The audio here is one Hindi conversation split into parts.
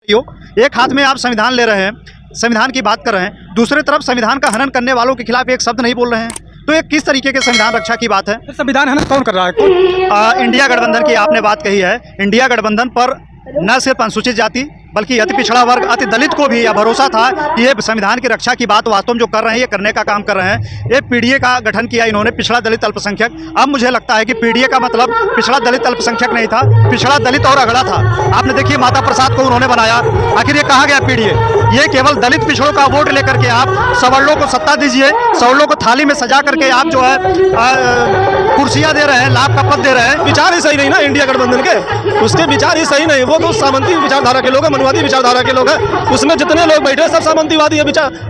एक हाथ में आप संविधान ले रहे हैं, संविधान की बात कर रहे हैं, दूसरी तरफ संविधान का हनन करने वालों के खिलाफ एक शब्द नहीं बोल रहे हैं, तो ये किस तरीके के संविधान रक्षा की बात है? संविधान हनन कौन कर रहा है? इंडिया गठबंधन की आपने बात कही है। इंडिया गठबंधन पर न सिर्फ अनुसूचित जाति बल्कि अति पिछड़ा वर्ग, अति दलित को भी यह भरोसा था कि ये संविधान की रक्षा की बात वास्तव में जो कर रहे हैं, ये करने का काम कर रहे हैं। ये पीडीए का गठन किया इन्होंने, पिछड़ा दलित अल्पसंख्यक। अब मुझे लगता है कि पीडीए का मतलब पिछड़ा दलित अल्पसंख्यक नहीं था, पिछड़ा दलित और अगड़ा था। आपने देखिए माता प्रसाद को उन्होंने बनाया, आखिर ये कहा गया पीडीए? ये केवल दलित पिछड़ों का वोट लेकर के आप सवर्णों को सत्ता दीजिए, सवर्णों को थाली में सजा करके आप जो है कुर्सियां दे रहे हैं, लाभ का पद दे रहे हैं। विचार ही सही नहीं ना इंडिया गठबंधन के, उसके विचार ही सही नहीं। वो तो सामंती विचारधारा के लोग हैं, मनुवादी विचारधारा के लोग हैं। उसमें जितने लोग बैठे हैं सब सामंतीवादी है,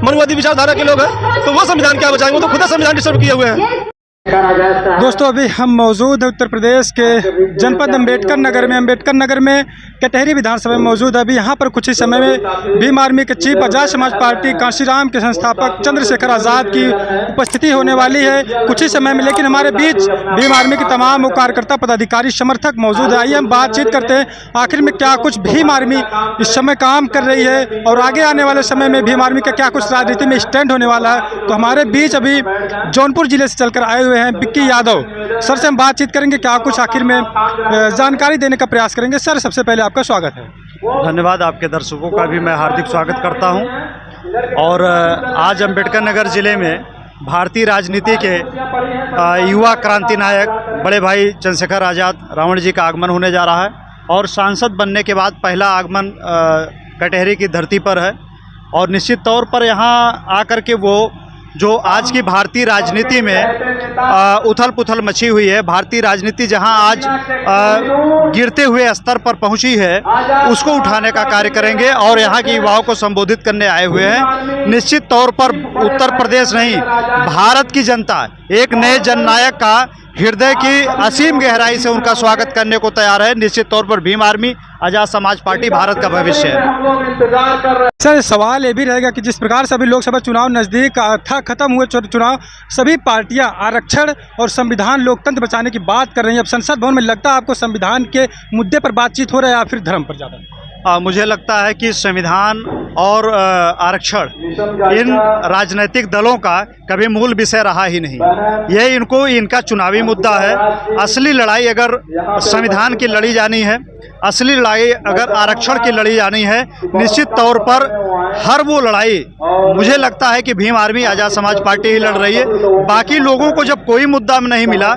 मनुवादी विचारधारा के लोग हैं। तो वो संविधान क्या बचाएंगे? वो तो खुद संविधान डिस्टर्ब किए हुए हैं। दोस्तों अभी हम मौजूद है उत्तर प्रदेश के जनपद अम्बेडकर नगर में कटहरी विधानसभा में मौजूद है। अभी यहाँ पर कुछ ही समय में भीम आर्मी के चीफ, आजाद समाज पार्टी कांशीराम के संस्थापक चंद्रशेखर आज़ाद की उपस्थिति होने वाली है कुछ ही समय में। लेकिन हमारे बीच भीम आर्मी के तमाम कार्यकर्ता, पदाधिकारी, समर्थक मौजूद है। आइए हम बातचीत करते हैं आखिर में क्या कुछ भीम आर्मी इस समय काम कर रही है और आगे आने वाले समय में भीम आर्मी का क्या कुछ राजनीति में स्टैंड होने वाला है। तो हमारे बीच अभी जौनपुर जिले से चलकर आए हुए हैं बिक्की यादव सर से हम बातचीत करेंगे, क्या कुछ आखिर में जानकारी देने का प्रयास करेंगे। सर सबसे पहले आपका स्वागत है। धन्यवाद, आपके दर्शकों का भी मैं हार्दिक स्वागत करता हूं। और आज अम्बेडकर नगर जिले में भारतीय राजनीति के युवा क्रांति नायक बड़े भाई चंद्रशेखर आज़ाद रावण जी का आगमन होने जा रहा है और सांसद बनने के बाद पहला आगमन कटहरी की धरती पर है। और निश्चित तौर पर यहाँ आकर के वो जो आज की भारतीय राजनीति में उथल पुथल मची हुई है, भारतीय राजनीति जहां आज गिरते हुए स्तर पर पहुंची है, उसको उठाने का कार्य करेंगे और यहां के युवाओं को संबोधित करने आए हुए हैं। निश्चित तौर पर उत्तर प्रदेश नहीं, भारत की जनता एक नए जननायक का हृदय की असीम गहराई से उनका स्वागत करने को तैयार है। निश्चित तौर पर भीम आर्मी, आजाद समाज पार्टी भारत का भविष्य है। सर सवाल ये भी रहेगा कि जिस प्रकार से अभी लोकसभा चुनाव नज़दीक था, खत्म हुए चुनाव, सभी पार्टियां आरक्षण और संविधान लोकतंत्र बचाने की बात कर रही हैं। अब संसद भवन में लगता है आपको संविधान के मुद्दे पर बातचीत हो रहा है या फिर धर्म पर ज़्यादा? मुझे लगता है कि संविधान और आरक्षण इन राजनीतिक दलों का कभी मूल विषय रहा ही नहीं। ये इनका चुनावी मुद्दा है। असली लड़ाई अगर संविधान की लड़ी जानी है, असली लड़ाई अगर आरक्षण की लड़ी जानी है, निश्चित तौर पर हर वो लड़ाई मुझे लगता है कि भीम आर्मी, आजाद समाज पार्टी ही लड़ रही है। बाकी लोगों को जब कोई मुद्दा नहीं मिला,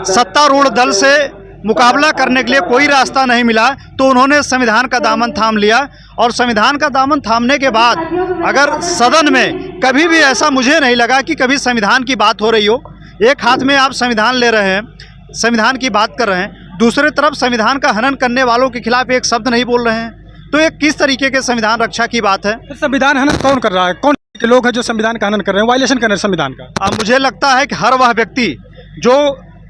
सत्तारूढ़ दल से मुकाबला करने के लिए कोई रास्ता नहीं मिला, तो उन्होंने संविधान का दामन थाम लिया। और संविधान का दामन थामने के बाद अगर सदन में कभी भी ऐसा मुझे नहीं लगा कि कभी संविधान की बात हो रही हो, एक हाथ में आप संविधान ले रहे हैं, संविधान की बात कर रहे हैं, दूसरी तरफ संविधान का हनन करने वालों के खिलाफ एक शब्द नहीं बोल रहे हैं, तो ये किस तरीके के संविधान रक्षा की बात है? संविधान हनन कौन कर रहा है? कौन के लोग हैं जो संविधान का हनन कर रहे हैं, वायलेशन कर रहे हैं संविधान का? मुझे लगता है कि हर वह व्यक्ति जो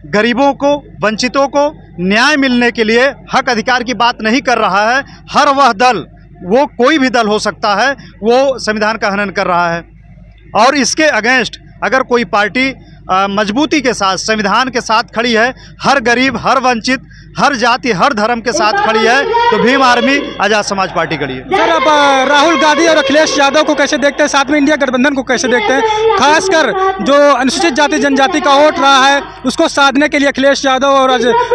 गरीबों को, वंचितों को न्याय मिलने के लिए हक अधिकार की बात नहीं कर रहा है, हर वह दल, वो कोई भी दल हो सकता है, वो संविधान का हनन कर रहा है। और इसके अगेंस्ट अगर कोई पार्टी मजबूती के साथ संविधान के साथ खड़ी है, हर गरीब, हर वंचित, हर जाति, हर धर्म के साथ खड़ी है, तो भीम आर्मी, आजाद समाज पार्टी खड़ी है। सर अब राहुल गांधी और अखिलेश यादव को कैसे देखते हैं, साथ में इंडिया गठबंधन को कैसे देखते हैं? खासकर जो अनुसूचित जाति जनजाति का वोट रहा है उसको साधने के लिए अखिलेश यादव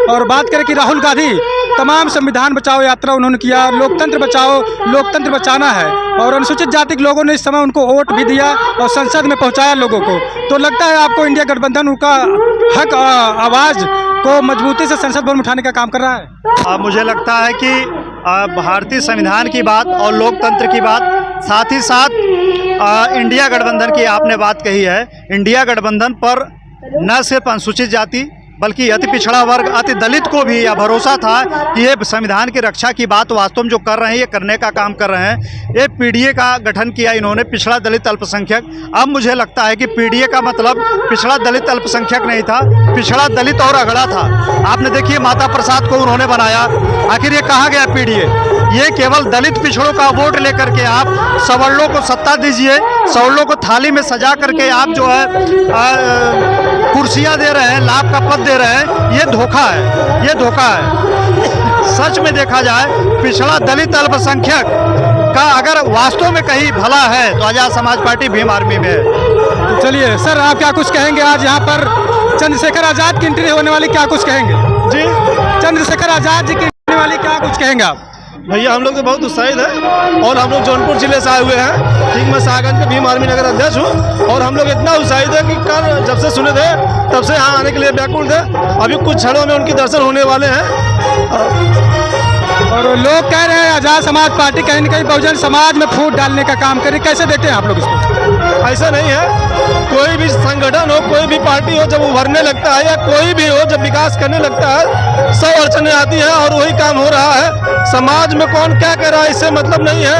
और बात करें कि राहुल गांधी तमाम संविधान बचाओ यात्रा उन्होंने किया, लोकतंत्र बचाओ, लोकतंत्र बचाना है, और अनुसूचित जाति के लोगों ने इस समय उनको वोट भी दिया और संसद में पहुंचाया लोगों को। तो लगता है आपको इंडिया गठबंधन उनका हक आवाज़ को मजबूती से संसद भवन में उठाने का काम कर रहा है? मुझे लगता है कि भारतीय संविधान की बात और लोकतंत्र की बात, साथ ही साथ इंडिया गठबंधन की आपने बात कही है। इंडिया गठबंधन पर न सिर्फ अनुसूचित जाति बल्कि अति पिछड़ा वर्ग, अति दलित को भी यह भरोसा था कि ये संविधान की रक्षा की बात वास्तव में जो कर रहे हैं, ये करने का काम कर रहे हैं। ये पीडीए का गठन किया इन्होंने, पिछड़ा दलित अल्पसंख्यक। अब मुझे लगता है कि पीडीए का मतलब पिछड़ा दलित अल्पसंख्यक नहीं था, पिछड़ा दलित और अगड़ा था। आपने देखिए माता प्रसाद को उन्होंने बनाया, आखिर ये कहा गया पीडीए? ये केवल दलित पिछड़ों का वोट लेकर के आप सवर्णों को सत्ता दीजिए, सवर्णों को थाली में सजा करके आप जो है कुर्सियां दे रहे हैं, लाभ का पद दे रहे हैं, ये धोखा है, ये धोखा है। सच में देखा जाए पिछड़ा दलित अल्पसंख्यक का अगर वास्तव में कहीं भला है तो आजाद समाज पार्टी भीम आर्मी में है। तो चलिए सर, आप क्या कुछ कहेंगे? आज यहाँ पर चंद्रशेखर आज़ाद की एंट्री होने वाली, क्या कुछ कहेंगे? जी चंद्रशेखर आज़ाद जी की एंट्री वाली क्या कुछ कहेंगे आप? भैया, हम लोग तो बहुत उत्साहित हैं और हम लोग जौनपुर जिले से आए हुए हैं। ठीक, मैं साहगंज के भीम आर्मी नगर अध्यक्ष हूँ और हम लोग इतना उत्साहित है कि कल जब से सुने थे तब से यहाँ आने के लिए व्याकुल थे। अभी कुछ क्षणों में उनके दर्शन होने वाले हैं। और लोग कह रहे हैं आज़ाद समाज पार्टी कहीं न कहीं बहुजन समाज में फूट डालने का काम करे, कैसे देखते हैं आप लोग इसको? ऐसा नहीं है, कोई भी संगठन हो, कोई भी पार्टी हो, जब उभरने लगता है या कोई भी हो जब विकास करने लगता है, सब अड़चनें आती हैं और वही काम हो रहा है। समाज में कौन क्या कह रहा है इससे मतलब नहीं है।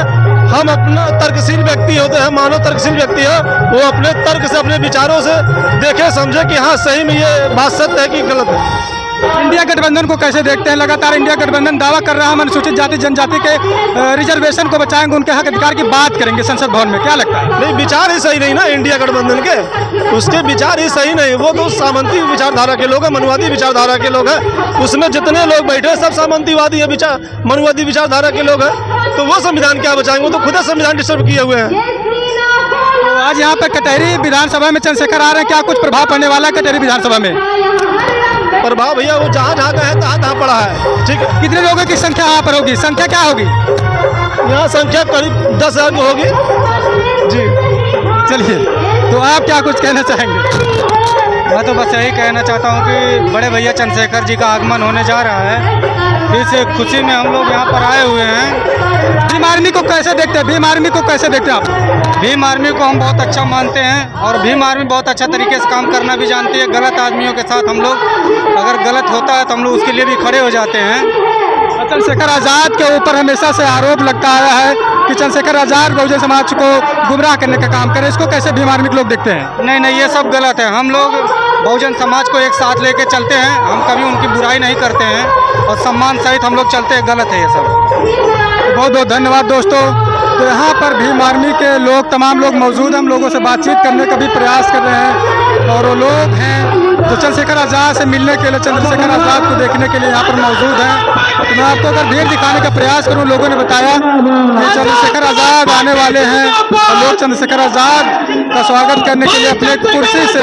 हम अपना तर्कशील व्यक्ति होते हैं, मानव तर्कशील व्यक्ति है, वो अपने तर्क से, अपने विचारों से देखे समझे कि हाँ सही में ये बात सत्य है कि गलत है। इंडिया गठबंधन को कैसे देखते हैं? लगातार इंडिया गठबंधन दावा कर रहा है हम अनुसूचित जाति जनजाति के रिजर्वेशन को बचाएंगे, उनके हक अधिकार की बात करेंगे संसद भवन में, क्या लगता है? नहीं, विचार ही सही नहीं ना इंडिया गठबंधन के, उसके विचार ही सही नहीं। वो तो सामंती विचारधारा के लोग हैं, मनुवादी विचारधारा के लोग हैं। उसमें जितने लोग बैठे हैं सब सामंतीवादी है, मनुवादी विचारधारा के लोग हैं। तो वो संविधान क्या बचाएंगे? वो तो खुद संविधान डिस्टर्ब किए हुए हैं। तो आज यहाँ पर कटहरी विधानसभा में चंद्रशेखर आ रहे हैं, क्या कुछ प्रभाव पड़ने वाला है कटहरी विधानसभा में? प्रभाव भैया वो जहाँ जहाँ का है तहाँ पड़ा है। ठीक है, कितने लोगों की संख्या यहाँ पर होगी? संख्या क्या होगी? यहाँ संख्या करीब 10,000 की होगी। जी, चलिए, तो आप क्या कुछ कहना चाहेंगे? मैं तो बस यही कहना चाहता हूँ कि बड़े भैया चंद्रशेखर जी का आगमन होने जा रहा है। इस खुशी में हम लोग यहाँ पर आए हुए हैं। भीम आर्मी को कैसे देखते हैं? भीम आर्मी को कैसे देखते हैं आप? भीम आर्मी को हम बहुत अच्छा मानते हैं और भीम आर्मी बहुत अच्छा तरीके से काम करना भी जानती है। गलत आदमियों के साथ हम लोग अगर गलत होता है तो हम लोग उसके लिए भी खड़े हो जाते हैं। चंद्रशेखर आज़ाद के ऊपर हमेशा से आरोप लगता आया है कि चंद्रशेखर आज़ाद बहुजन समाज को गुमराह करने का काम करे, इसको कैसे भीम आर्मी के लोग देखते हैं? नहीं, ये सब गलत है। हम लोग बहुजन समाज को एक साथ लेके चलते हैं, हम कभी उनकी बुराई नहीं करते हैं और सम्मान सहित हम लोग चलते हैं। गलत है ये सब। बहुत बहुत धन्यवाद दोस्तों। तो यहाँ पर भीम आर्मी के लोग, तमाम लोग मौजूद हैं, हम लोगों से बातचीत करने का भी प्रयास कर रहे हैं और वो लोग हैं जो चंद्रशेखर आज़ाद से मिलने के लिए, चंद्रशेखर आज़ाद को देखने के लिए यहाँ पर मौजूद हैं। तो मैं आपको अगर भीड़ दिखाने का प्रयास करूँ, लोगों ने बताया कि चंद्रशेखर आज़ाद आने वाले हैं और लोग चंद्रशेखर आज़ाद का स्वागत करने के लिए अपने कुर्सी से